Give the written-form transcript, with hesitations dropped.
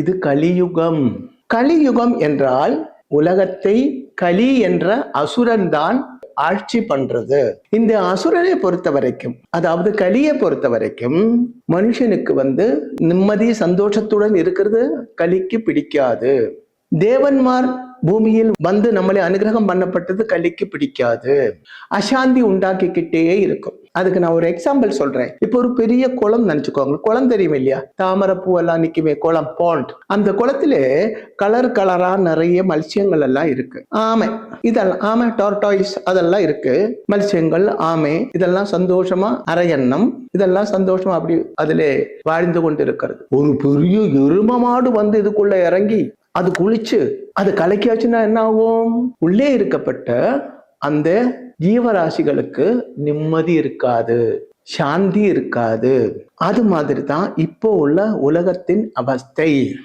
இது கலியுகம். கலியுகம் என்றால் உலகத்தை கலி என்ற அசுரன் தான் ஆட்சி பண்றது. இந்த அசுரனை பொறுத்த வரைக்கும், அதாவது கலியை பொறுத்த வரைக்கும், மனுஷனுக்கு நிம்மதி சந்தோஷத்துடன் இருக்கிறது கலிக்கு பிடிக்காது. தேவன்மார் பூமியில் நம்மளை அனுகிரகம் பண்ணப்பட்டது கலிக்கு பிடிக்காது. அசாந்தி உண்டாக்கிக்கிட்டே இருக்கும். அதுக்கு நான் ஒரு எக்ஸாம்பிள் சொல்றேன். இப்போ ஒரு பெரிய குளம் நினைச்சுக்கோங்க. குளம் தெரியும் இல்லையா? தாமரை பூ எல்லாம் நிக்குமே, குளம், பாண்ட். அந்த குளத்துல கலர் கலரா நிறைய மத்ஸ்யங்கள் எல்லாம் இருக்கு. ஆமை, இதெல்லாம் ஆமை, டார்டாய்ஸ் அதெல்லாம் இருக்கு. மத்ஸ்யங்கள், ஆமை இதெல்லாம் சந்தோஷமா, அரையன்னம் இதெல்லாம் சந்தோஷமா அப்படி அதிலே வாழ்ந்து கொண்டு இருக்கிறது. ஒரு பெரிய எரும மாடு இதுக்குள்ள இறங்கி அது குளிச்சு அது கலக்கியாச்சுன்னா என்ன ஆகும்? உள்ளே இருக்கப்பட்ட அந்த ஜீவராசிகளுக்கு நிம்மதி இருக்காது, சாந்தி இருக்காது. அது மாதிரி தான் இப்போ உள்ள உலகத்தின் அவஸ்தை.